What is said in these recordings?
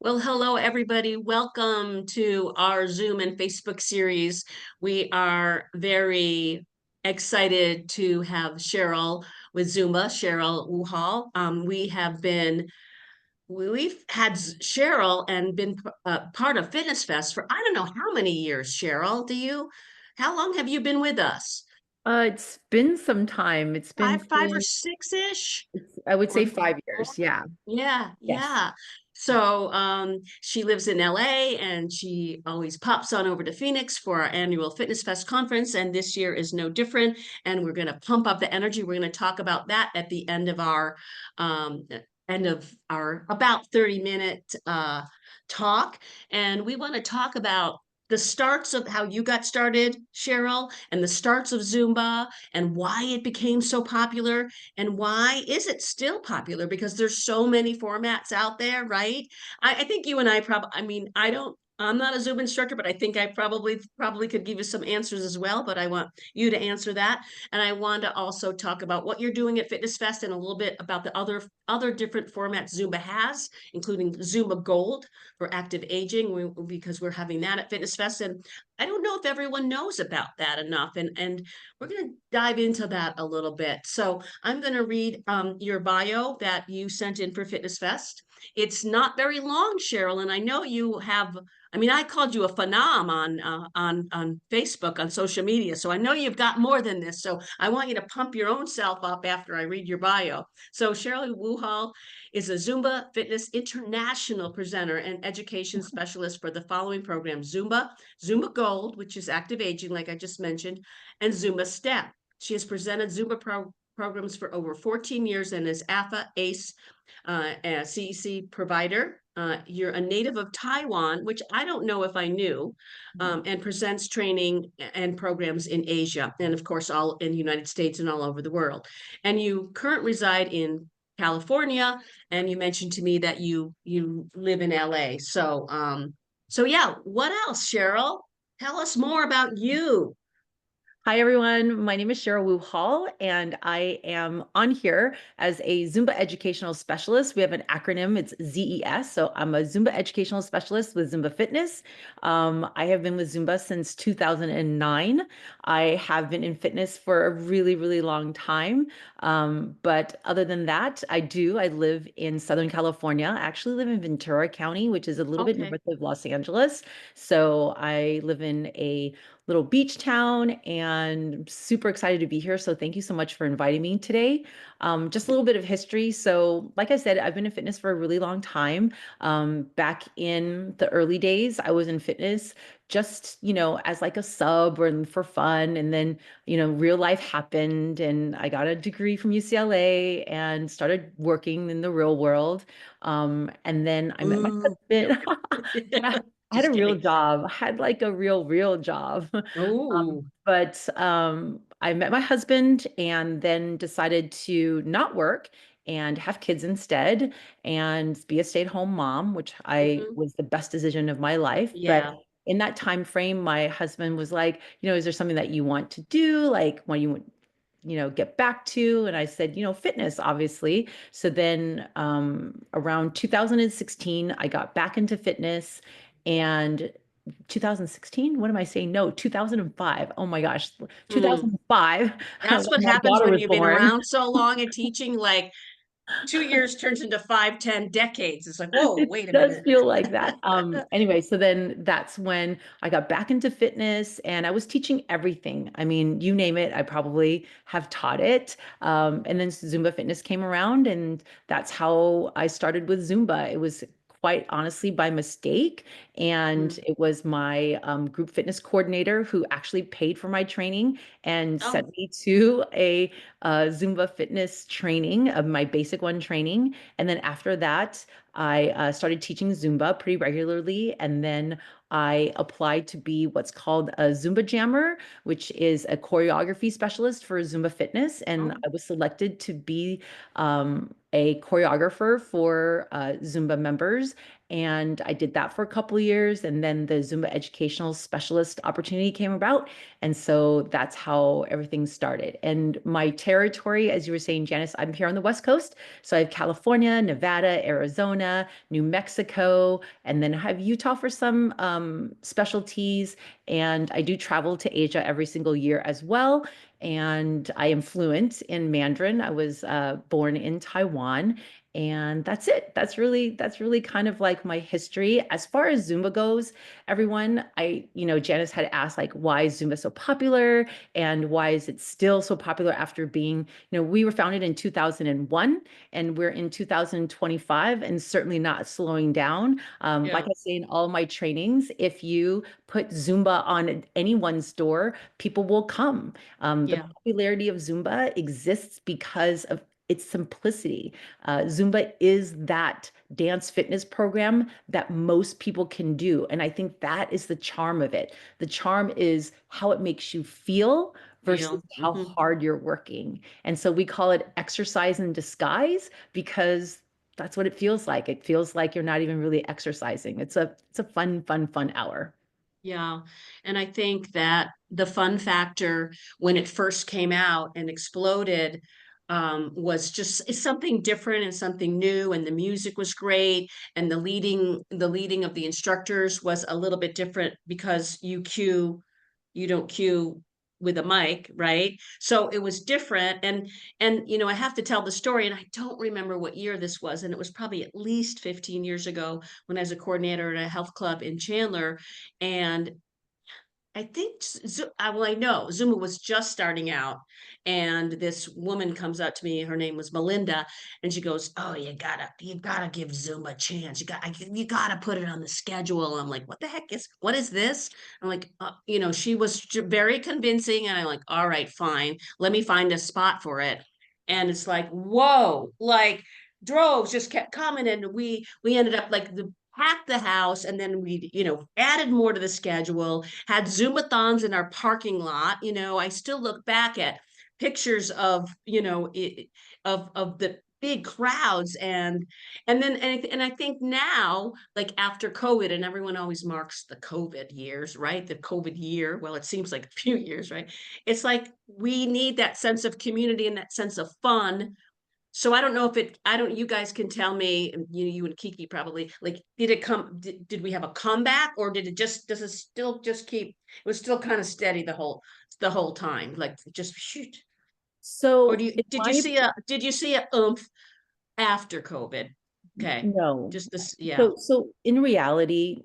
Well, hello, everybody. Welcome to our Zoom and Facebook series. We are very excited to have Cheryl with Zumba, Cheryl Wuhal. We've had Cheryl and been part of FitnessFest for I don't know how many years, Cheryl. How long have you been with us? It's been some time. It's been Five or since, six-ish? I would say Or 5 years. Yeah. Yeah, Yes. yeah. So she lives in LA and she always pops on over to Phoenix for our annual Fitness Fest conference. And this year is no different. And we're going to pump up the energy. We're going to talk about that at the um, end of our about 30-minute talk. And we want to talk about the starts of how you got started, Cheryl, and the starts of Zumba and why it became so popular and why is it still popular? Because there's so many formats out there, right? I think you and I probably, I mean, I'm not a Zoom instructor, but I think I probably could give you some answers as well. But I want you to answer that. And I want to also talk about what you're doing at Fitness Fest and a little bit about the other different formats Zumba has, including Zumba Gold for active aging, because we're having that at Fitness Fest. And I don't know if everyone knows about that enough. And we're going to dive into that a little bit. So I'm going to read your bio that you sent in for Fitness Fest. It's not very long, Cheryl, and I know you have. I mean, I called you a phenom on Facebook on social media, so I know you've got more than this. So I want you to pump your own self up after I read your bio. So Cheryl Wuhal is a Zumba Fitness International presenter and education specialist for the following programs: Zumba Gold, which is active aging, like I just mentioned, and Zumba Step. She has presented programs for over 14 years and is AFA ACE CEC provider. You're a native of Taiwan, which I don't know if I knew, and presents training and programs in Asia, and of course, all in the United States and all over the world. And you currently reside in California, and you mentioned to me that you live in LA. So yeah, what else, Cheryl? Tell us more about you. Hi, everyone. My name is Cheryl Wu Hall, and I am on here as a Zumba educational specialist. We have an acronym, it's ZES. So I'm a Zumba educational specialist with Zumba Fitness. I have been with Zumba since 2009. I have been in fitness for a really, really long time. But other than that, I live in Southern California. I actually live in Ventura County, which is a little bit Okay. north of Los Angeles. So I live in a little beach town and I'm super excited to be here. So thank you so much for inviting me today. Just a little bit of history. So like I said, I've been in fitness for a really long time. Back in the early days, I was in fitness just, as like a sub or for fun. And then, real life happened and I got a degree from UCLA and started working in the real world. And then I met my Ooh. husband. Yeah, I had a Just real kidding. job. I had like a real job. Oh, But I met my husband and then decided to not work and have kids instead and be a stay-at-home mom, which I mhm. was the best decision of my life. But Yeah. in that time frame, my husband was like, is there something that you want to do? Like, what do you want, get back to? And I said, fitness, obviously. So then around 2016, I got back into fitness and 2016, what am I saying? No, 2005. Oh my gosh, Hmm. 2005 when That's what my happens daughter when was you've been born. around so long and teaching, like 2 years turns into 5, 10 decades. It's like, whoa, It wait a does minute. feel like that. Anyway, so then that's when I got back into fitness and I was teaching everything. I mean, you name it, I probably have taught it. And then Zumba Fitness came around, and that's how I started with Zumba. It was quite honestly by mistake. And Hmm. it was my group fitness coordinator who actually paid for my training and Oh, sent me to a Zumba fitness training, of my basic one training. And then after that, I started teaching Zumba pretty regularly, and then I applied to be what's called a Zumba Jammer, which is a choreography specialist for Zumba Fitness. And oh, I was selected to be a choreographer for Zumba members. And I did that for a couple of years. And then the Zumba educational specialist opportunity came about. And so that's how everything started. And my territory, as you were saying, Janice, I'm here on the West Coast. So I have California, Nevada, Arizona, New Mexico, and then I have Utah for some specialties. And I do travel to Asia every single year as well. And I am fluent in Mandarin. I was born in Taiwan. And that's it. That's really kind of like my history. As far as Zumba goes, everyone, Janice had asked like, why is Zumba so popular and why is it still so popular after being, we were founded in 2001 and we're in 2025 and certainly not slowing down. Like Yeah, I say in all my trainings, if you put Zumba on anyone's door, people will come. The yeah, popularity of Zumba exists because of its simplicity. Zumba is that dance fitness program that most people can do. And I think that is the charm of it. The charm is how it makes you feel versus feel. how Hmm. hard you're working. And so we call it exercise in disguise because that's what it feels like. It feels like you're not even really exercising. It's a fun, fun, fun hour. Yeah. And I think that the fun factor when it first came out and exploded was just it's something different and something new. And the music was great. And the leading of the instructors was a little bit different because you don't cue with a mic, right? So it was different. And I have to tell the story, and I don't remember what year this was, and it was probably at least 15 years ago when I was a coordinator at a health club in Chandler. And I think, well, I know Zuma was just starting out, and this woman comes up to me. Her name was Melinda, and she goes, "Oh, you gotta give Zuma a chance. You gotta put it on the schedule." I'm like, what is this?" I'm like, she was very convincing, and I'm like, "All right, fine. Let me find a spot for it." And it's like, whoa, like droves just kept coming, and we ended up like the packed the house, and then we added more to the schedule, had Zumbathons in our parking lot. I still look back at pictures of of the big crowds. And I think now, like after COVID, and everyone always marks the COVID years, right? The COVID year, well, it seems like a few years, right? It's like we need that sense of community and that sense of fun. So I don't know if I don't, you guys can tell me, and you and Kiki probably, like, did we have a comeback, or does it still just it was still kind of steady the whole time, like just shoot? Or So in my did you see a oomph after COVID? Okay. No. Just this, yeah. So in reality,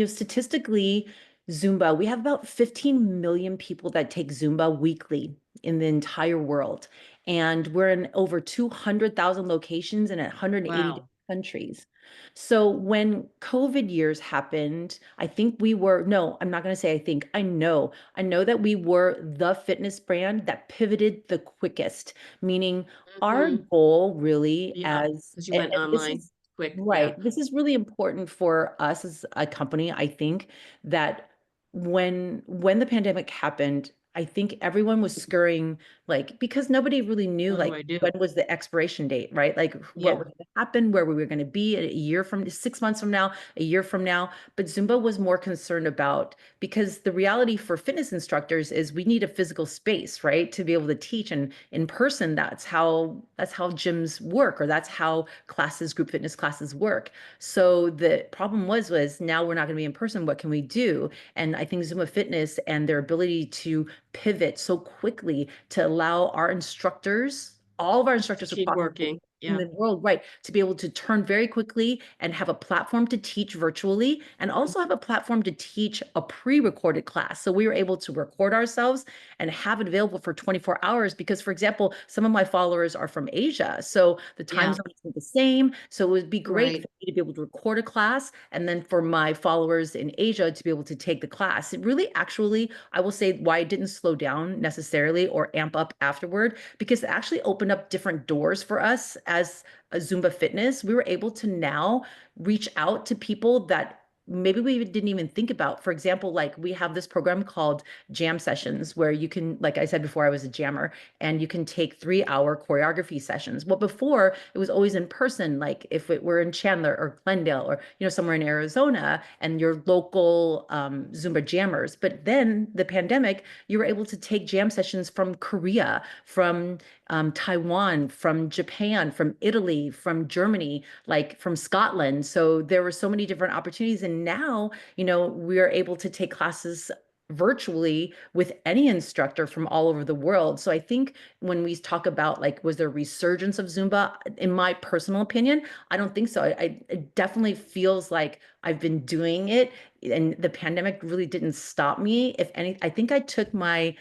statistically, Zumba, we have about 15 million people that take Zumba weekly in the entire world. And we're in over 200,000 locations in 180 different Wow. countries. So when COVID years happened, I think no, I'm not going to say I think, I know that we were the fitness brand that pivoted the quickest, meaning our Hmm. goal really Yeah. as Because you and went this online is quick. Yeah. right. This is really important for us as a company. I think that when the pandemic happened, I think everyone was scurrying like because nobody really knew What do like I do? when was the expiration date, right? Like what Yeah. was going to happen, where we were going to be a year from 6 months from now, a year from now. But Zumba was more concerned about because the reality for fitness instructors is we need a physical space, right? To be able to teach and in person, that's how gyms work, or that's how group fitness classes work. So the problem was now we're not going to be in person. What can we do? And I think Zumba Fitness and their ability to pivot so quickly to allow our instructors, all of our To instructors keep across working. in Yeah. the world, right, to be able to turn very quickly and have a platform to teach virtually and also have a platform to teach a pre-recorded class. So we were able to record ourselves and have it available for 24 hours because, for example, some of my followers are from Asia. So the time Yeah. zone isn't the same. So it would be great Right. for me to be able to record a class and then for my followers in Asia to be able to take the class. It really actually, I will say why it didn't slow down necessarily or amp up afterward, because it actually opened up different doors for us as a Zumba Fitness. We were able to now reach out to people that maybe we didn't even think about. For example, like we have this program called jam sessions where you can, like I said before, I was a jammer, and you can take 3 hour choreography sessions. Well, before it was always in person, like if it were in Chandler or Glendale or, somewhere in Arizona and your local Zumba jammers. But then the pandemic, you were able to take jam sessions from Korea, from Taiwan, from Japan, from Italy, from Germany, like from Scotland. So there were so many different opportunities. And now, we are able to take classes virtually with any instructor from all over the world. So I think when we talk about like, was there a resurgence of Zumba? In my personal opinion, I don't think so. It definitely feels like I've been doing it, and the pandemic really didn't stop me. If any, I think I took my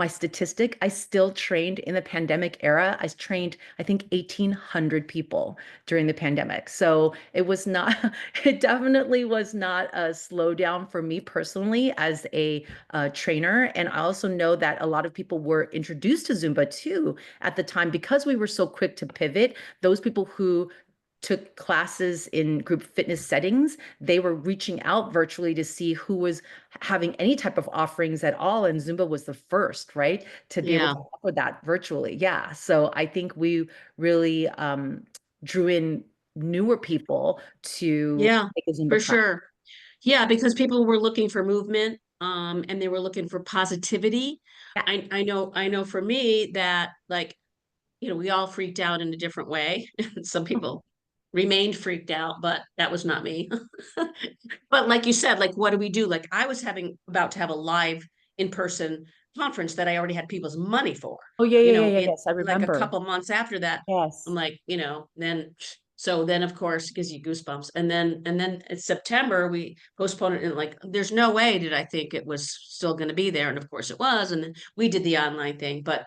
statistic, I still trained in the pandemic era. I trained, I think, 1,800 people during the pandemic. So it was not, it definitely was not a slowdown for me personally as a trainer. And I also know that a lot of people were introduced to Zumba too at the time because we were so quick to pivot. Those people who took classes in group fitness settings, they were reaching out virtually to see who was having any type of offerings at all. And Zumba was the first, right, to be able Yeah. to offer that virtually. Yeah. So I think we really drew in newer people to Yeah, take a for Zumba class. sure. Yeah, because people were looking for movement, and they were looking for positivity. Yeah. I know for me that, like, we all freaked out in a different way. Some people remained freaked out, but that was not me. But like you said, like, what do we do? Like, I was about to have a live in-person conference that I already had people's money for. Oh, yeah, yeah, yeah, yeah. It Yes, I like a remember. couple months after that, I'm Yes. like, then so then of course it gives you goosebumps. And then in September we postponed it, and like there's no way did I think it was still going to be there. And of course it was. And then we did the online thing. But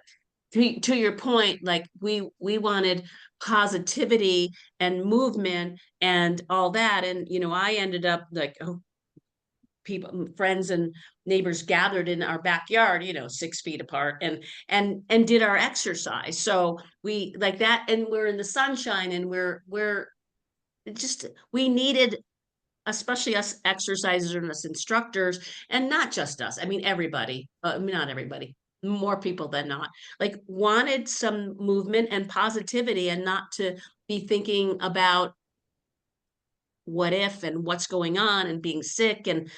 to your point, like we wanted positivity and movement and all that. And I ended up like, oh, people, friends and neighbors gathered in our backyard, 6 feet apart, and did our exercise. So we like that, and we're in the sunshine, and we're just we needed, especially us exercisers and us instructors, and not just us. I mean, everybody. I mean, not everybody. More people than not, like, wanted some movement and positivity, and not to be thinking about what if and what's going on and being sick, and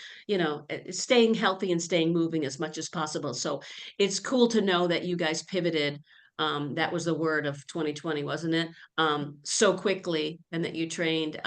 staying healthy and staying moving as much as possible. So it's cool to know that you guys pivoted. That was the word of 2020, wasn't it? So quickly, and that you trained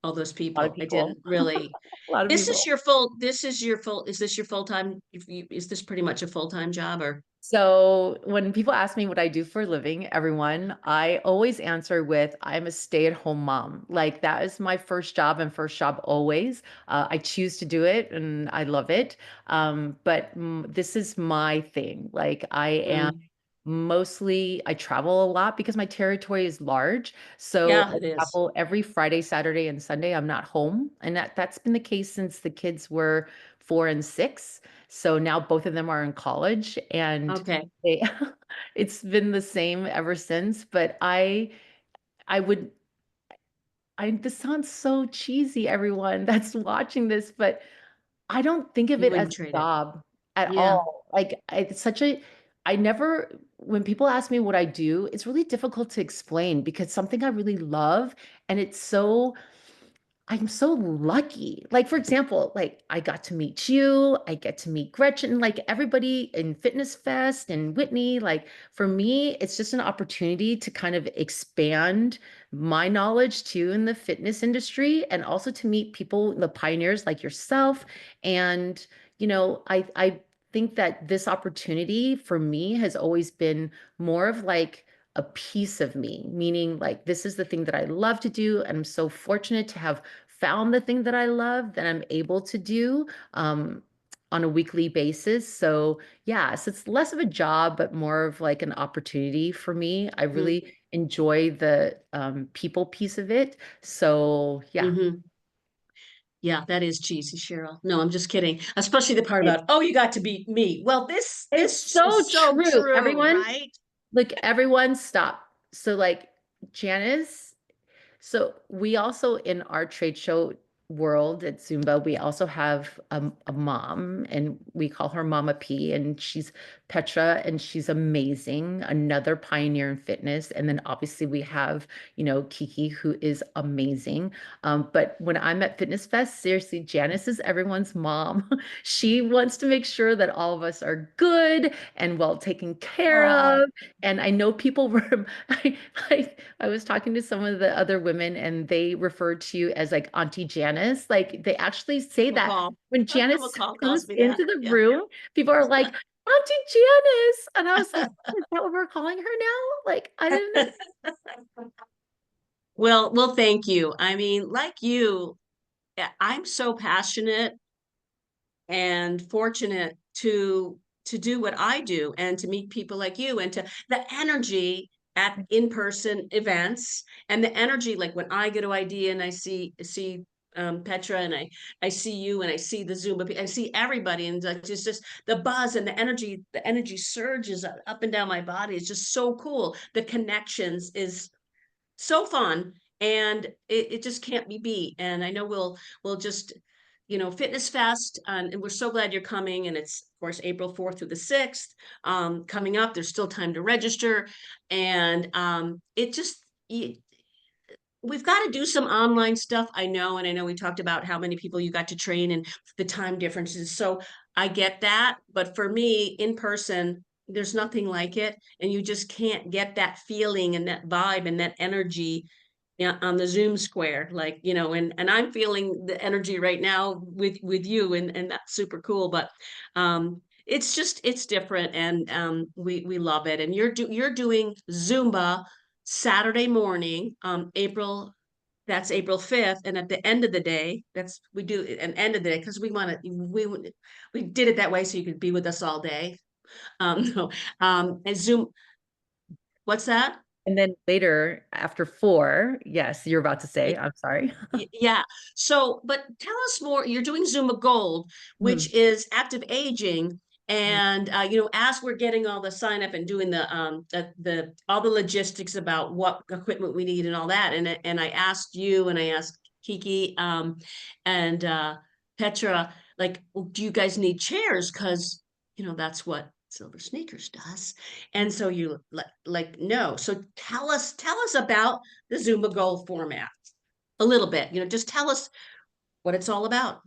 all those A lot of people. I people. didn't really. A lot of people. Is this your full-time? Is this pretty much a full-time job, or? So when people ask me what I do for a living, everyone, I always answer with, I'm a stay-at-home mom. Like that is my first job and first job always. I choose to do it and I love it. But this is my thing. Like I am Mm, mostly, I travel a lot because my territory is large. So yeah, I it is. travel every Friday, Saturday, and Sunday. I'm not home. And that's been the case since the kids were 4 and 6. So now both of them are in college and Okay. they it's been the same ever since. But I would this sounds so cheesy, everyone that's watching this, but I don't think of You it as wouldn't a trade it. job at Yeah, all. Like it's such a I never when people ask me what I do, it's really difficult to explain because something I really love, and I'm so lucky. Like, for example, like I got to meet you, I get to meet Gretchen, like everybody in Fitness Fest and Whitney. Like, for me, it's just an opportunity to kind of expand my knowledge too in the fitness industry and also to meet people, the pioneers like yourself. And, I think that this opportunity for me has always been more of like, a piece of me, meaning like this is the thing that I love to do. And I'm so fortunate to have found the thing that I love that I'm able to do on a weekly basis. So, yeah, so it's less of a job, but more of like an opportunity for me. I mm, really enjoy the people piece of it. So, yeah. hmm, yeah, that is cheesy, Cheryl. No, I'm just kidding. Especially the part It, about, oh, you got to beat me. Well, it's this so is so true. true, Everyone, right? like, everyone stop. So, like, Janice, so we also in our trade show, world at Zumba, we also have a mom, and we call her Mama P, and she's Petra, and she's amazing, another pioneer in fitness. And then obviously we have, Kiki, who is amazing. But when I'm at Fitness Fest, seriously, Janice is everyone's mom. She wants to make sure that all of us are good and well taken care Oh, of. And I know people were, I was talking to some of the other women and they referred to you as like Auntie Janice. Like they actually say that McCall. when Janice McCall comes calls me that. into the Yeah. room, people are like, Auntie Janice. And I was like, is that what we're calling her now? Like, I didn't know. Well, thank you. I mean, like you, I'm so passionate and fortunate to do what I do and to meet people like you and to the energy at in-person events and the energy like when I go to idea and I see Petra and I see you and I see the Zumba, I see everybody and like it's just the buzz and the energy surges up and down my body. It's just so cool. The connections is so fun and it just can't be beat. And I know we'll just Fitness Fest, and we're so glad you're coming. And it's of course April 4th through the 6th coming up. There's still time to register, and it just we've got to do some online stuff. I know, and I know we talked about how many people you got to train and the time differences. So I get that, but for me, in person, there's nothing like it, and you just can't get that feeling and that vibe and that energy on the Zoom square, like and I'm feeling the energy right now with you, and that's super cool. But it's different, and we love it. And you're doing Zumba Saturday morning, that's April 5th. And at the end of the day, we do an end of the day because we did it that way so you could be with us all day. No, and Zoom, what's that? And then later after 4, yes, you're about to say, I'm sorry. Yeah. So, but tell us more. You're doing Zumba Gold, Hmm. which is active aging. And as we're getting all the sign up and doing the all the logistics about what equipment we need and all that, and I asked you and I asked Kiki and Petra, like, well, do you guys need chairs? Because that's what Silver Sneakers does. And so you like no. So tell us about the Zumba Gold format a little bit, just tell us what it's all about.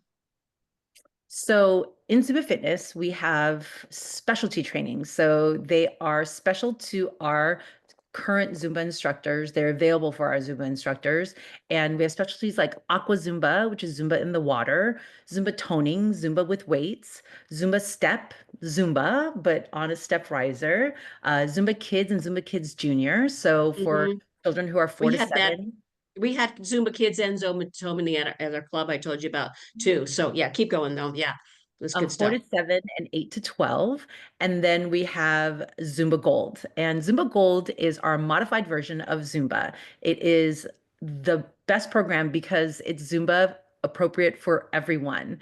So in Zumba Fitness, we have specialty training. So they are special to our current Zumba instructors. They're available for our Zumba instructors. And we have specialties like Aqua Zumba, which is Zumba in the water, Zumba toning, Zumba with weights, Zumba step, Zumba, but on a step riser, Zumba Kids and Zumba Kids Junior. So for Hmm. children who are four We to had that. seven, We had Zumba Kids and Zumba Tomini at our club I told you about too. So yeah, keep going though. Yeah, that's good 4 stuff. to 7 and 8 to 12. And then we have Zumba Gold. And Zumba Gold is our modified version of Zumba. It is the best program because it's Zumba appropriate for everyone.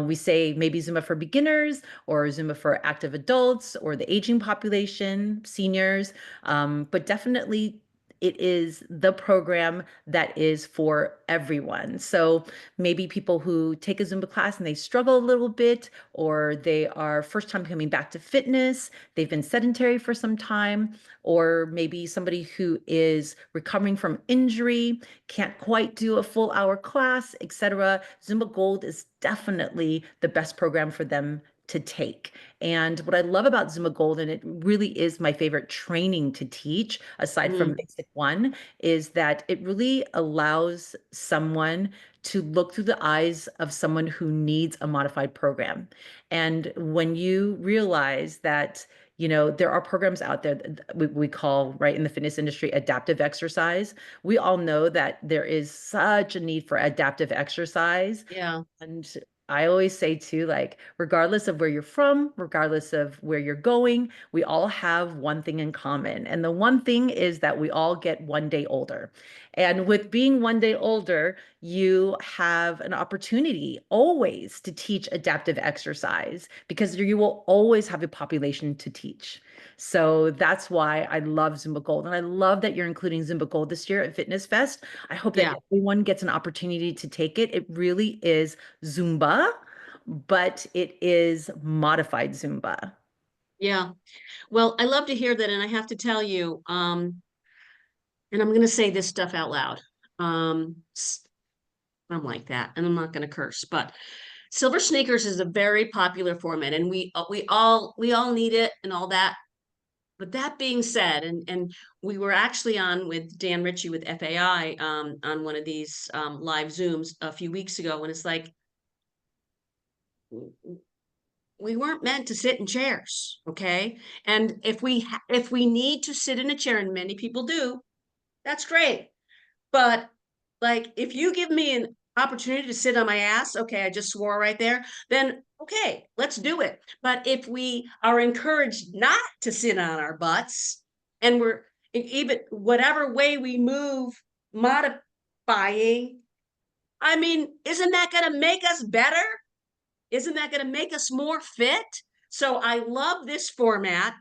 We say maybe Zumba for beginners or Zumba for active adults or the aging population, seniors, but definitely it is the program that is for everyone. So maybe people who take a Zumba class and they struggle a little bit, or they are first time coming back to fitness, they've been sedentary for some time, or maybe somebody who is recovering from injury, can't quite do a full hour class, etc. Zumba Gold is definitely the best program for them to take. And what I love about Zumba Gold, and it really is my favorite training to teach, aside from Mm, Basic One, is that it really allows someone to look through the eyes of someone who needs a modified program. And when you realize that, there are programs out there that we call, right, in the fitness industry, adaptive exercise. We all know that there is such a need for adaptive exercise. yeah. And I always say too, like, regardless of where you're from, regardless of where you're going, we all have one thing in common. And the one thing is that we all get one day older. And with being one day older, you have an opportunity always to teach adaptive exercise because you will always have a population to teach. So that's why I love Zumba Gold. And I love that you're including Zumba Gold this year at Fitness Fest. I hope that Yeah, everyone gets an opportunity to take it. It really is Zumba, but it is modified Zumba. yeah. Well, I love to hear that, and I have to tell you, and I'm going to say this stuff out loud. I'm like that, and I'm not going to curse, but Silver Sneakers is a very popular format, and we all need it and all that. But that being said, and we were actually on with Dan Ritchie with FAI on one of these live Zooms a few weeks ago, and it's like we weren't meant to sit in chairs, okay? And if we need to sit in a chair, and many people do, that's great. But like, if you give me an opportunity to sit on my ass, okay, I just swore right there, then okay, let's do it. But if we are encouraged not to sit on our butts and we're even whatever way we move, modifying, I mean, isn't that going to make us better? Isn't that going to make us more fit? So I love this format.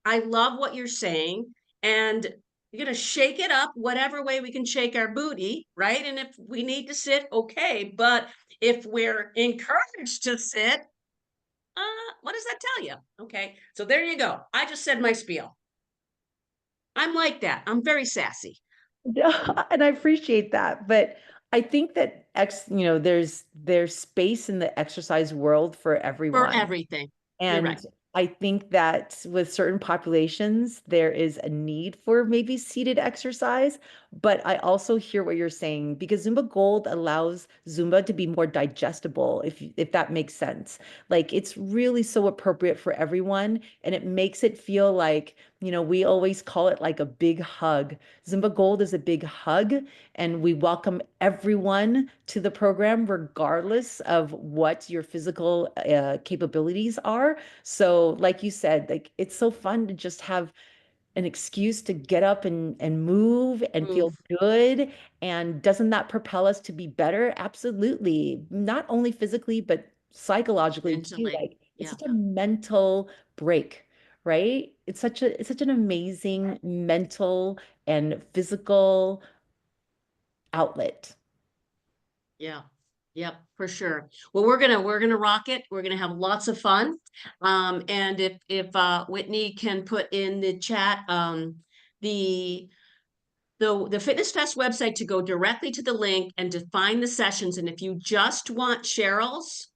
I love what you're saying. And you're going to shake it up whatever way we can shake our booty, right? And if we need to sit, okay. But if we're encouraged to sit, what does that tell you? Okay. So there you go. I just said my spiel. I'm like that. I'm very sassy And I appreciate that. But I think that there's space in the exercise world for for everyone. everything. You're And right. I think that with certain populations, there is a need for maybe seated exercise. But I also hear what you're saying because Zumba Gold allows Zumba to be more digestible, if that makes sense. Like it's really so appropriate for everyone, and it makes it feel like, we always call it like a big hug. Zumba Gold is a big hug, and we welcome everyone to the program, regardless of what your physical capabilities are. So, like you said, like it's so fun to just have an excuse to get up and move and feel Move good. And doesn't that propel us to be better? Absolutely. Not only physically, but psychologically too. mentally. Like it's Yeah. such a mental break, right? It's such an amazing mental and physical outlet. Yeah. Yep, for sure. Well, we're gonna rock it. We're gonna have lots of fun. And if Whitney can put in the chat the the Fitness Fest website to go directly to the link and to find the sessions. And if you just want Cheryl's,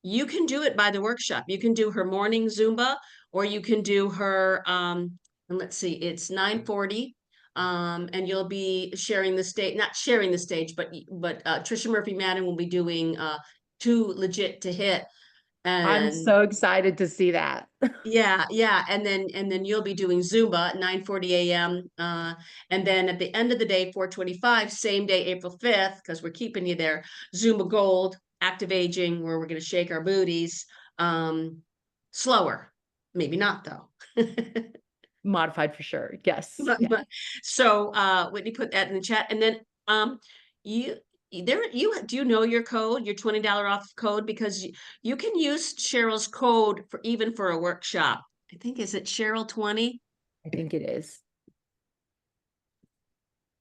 you can do it by the workshop. You can do her morning Zumba, or you can do her and let's see, it's 9:40. And you'll be sharing the stage, not sharing the stage, but Trisha Murphy Madden will be doing Too Legit to Hit. I'm And so excited to see that. yeah, yeah, and then you'll be doing Zumba at 9:40 a.m. And then at the end of the day, 4:25, same day, April 5th, because we're keeping you there, Zumba Gold, active aging, where we're gonna shake our booties. Um, Slower. Maybe not though. Modified for sure. Yes. So Whitney put that in the chat. And then you you do you know your code, your $20 off code? Because you can use Cheryl's code for even for a workshop. I think is it Cheryl 20? I think it is.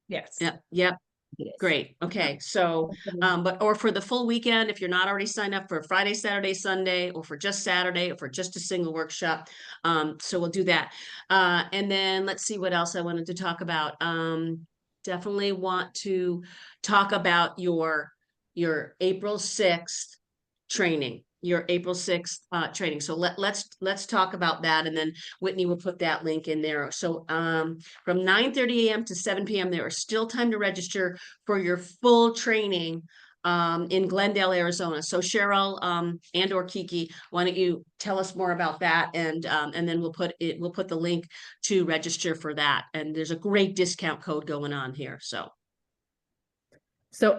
Yes, Yep, yep. it is. Great. Okay. So, but or for the full weekend, if you're not already signed up for Friday, Saturday, Sunday, or for just Saturday, or for just a single workshop. So we'll do that. And then let's see what else I wanted to talk about. Definitely want to talk about your April 6th training, your April 6th training. So let's talk about that. And then Whitney will put that link in there. So from 9:30 a.m. to 7 p.m., there is still time to register for your full training in Glendale, Arizona. So Cheryl and or Kiki, why don't you tell us more about that, and then we'll put the link to register for that. And there's a great discount code going on here. So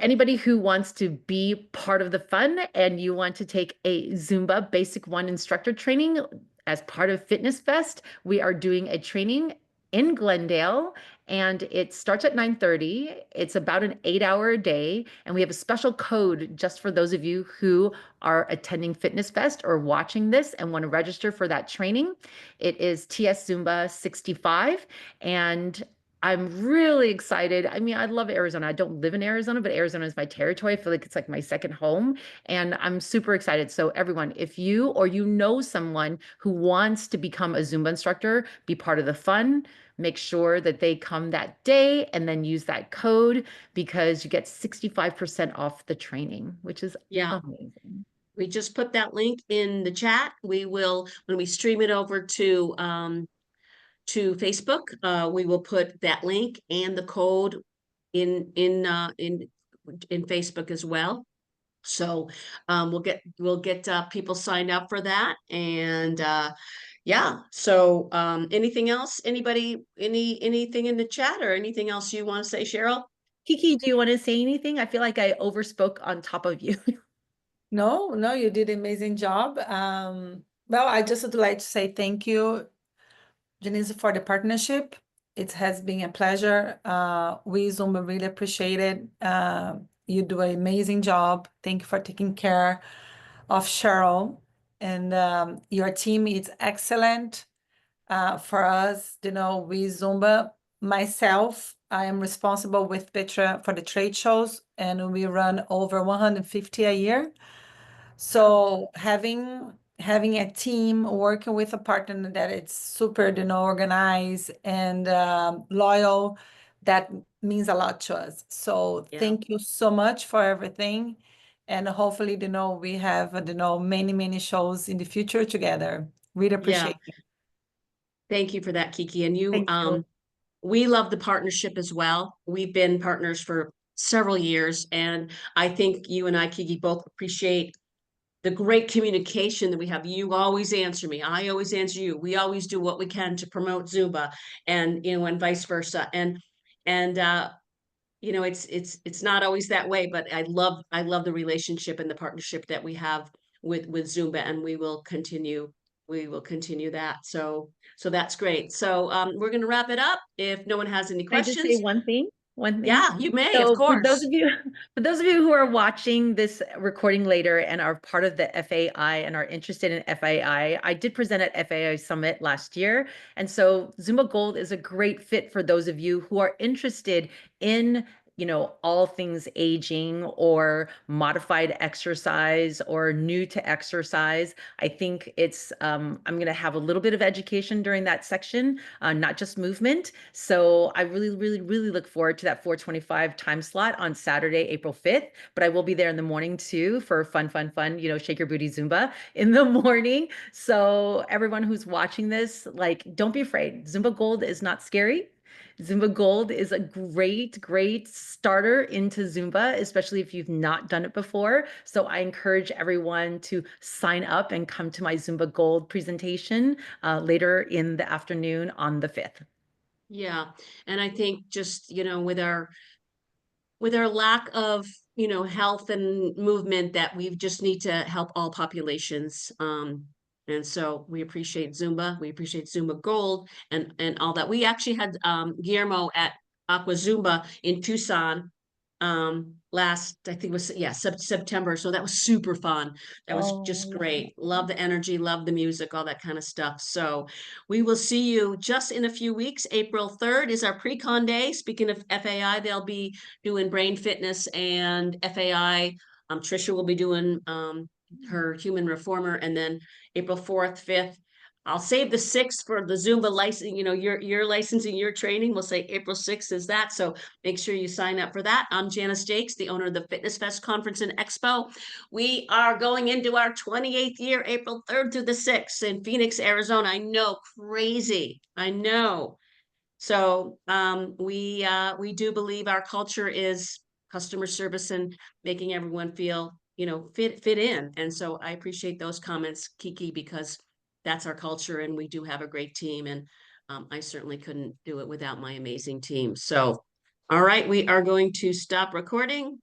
anybody who wants to be part of the fun and you want to take a Zumba Basic One instructor training as part of Fitness Fest, we are doing a training in Glendale, and it starts at 9:30. It's about an 8 hour a day. And we have a special code just for those of you who are attending Fitness Fest or watching this and want to register for that training. It is TS Zumba 65. And I'm really excited. I mean, I love Arizona. I don't live in Arizona, but Arizona is my territory. I feel like it's like my second home, and I'm super excited. So everyone, if you or you know someone who wants to become a Zumba instructor, be part of the fun, make sure that they come that day and then use that code because you get 65% off the training, which is Yeah. amazing. We just put that link in the chat. We will, when we stream it over to Facebook, we will put that link and the code in in Facebook as well. So we'll get people signed up for that. And yeah. So anything else? Anybody, anything in the chat or anything else you want to say, Cheryl? Kiki, do you want to say anything? I feel like I overspoke on top of you. No, no, you did an amazing job. Well, I just would like to say thank you, Janice, for the partnership. It has been a pleasure. We Zumba really appreciate it. You do an amazing job. Thank you for taking care of Cheryl. And your team is excellent. For us, we Zumba. Myself, I am responsible with Petra for the trade shows, and we run over 150 a year. So having a team working with a partner that it's super, organized and loyal, that means a lot to us. So Yeah. thank you so much for everything. And hopefully, we have, many, many shows in the future together. Really Yeah. appreciate it. Thank you for that, Kiki. And you, Thank you. we love the partnership as well. We've been partners for several years, and I think you and I, Kiki, both appreciate the great communication that we have. You always answer me. I always answer you. We always do what we can to promote Zumba, and and vice versa. And it's not always that way, but I love the relationship and the partnership that we have with Zumba, and we will continue that. So that's great. So we're going to wrap it up. If no one has any Can I just say questions, one thing? One thing. yeah, you may, of So course. for those of you who are watching this recording later and are part of the FAI and are interested in FAI, I did present at FAI Summit last year. And so Zumba Gold is a great fit for those of you who are interested in all things aging or modified exercise or new to exercise. I think I'm going to have a little bit of education during that section, not just movement. So I really, really, really look forward to that 4:25 time slot on Saturday, April 5th. But I will be there in the morning too for fun, shake your booty Zumba in the morning. So everyone who's watching this, don't be afraid. Zumba Gold is not scary. Zumba Gold is a great, great starter into Zumba, especially if you've not done it before. So I encourage everyone to sign up and come to my Zumba Gold presentation later in the afternoon on the 5th. Yeah. And I think just, with our lack of, health and movement, that we just need to help all populations. And so we appreciate Zumba. We appreciate Zumba Gold and all that. We actually had Guillermo at Aqua Zumba in Tucson last, I think it was, yeah, September. So that was super fun. That was just great. Love the energy, love the music, all that kind of stuff. So we will see you just in a few weeks. April 3rd is our pre-con day. Speaking of FAI, they'll be doing brain fitness and FAI. Trisha will be doing her human reformer, and then April 4th, 5th. I'll save the 6th for the Zumba license, your licensing, your training. We'll say April 6th is that. So make sure you sign up for that. I'm Janice Jakes, the owner of the Fitness Fest Conference and Expo. We are going into our 28th year, April 3rd through the 6th in Phoenix, Arizona. I know, crazy. I know. So we do believe our culture is customer service and making everyone feel, fit in. And so I appreciate those comments, Kiki, because that's our culture, and we do have a great team. And I certainly couldn't do it without my amazing team. So, all right, we are going to stop recording.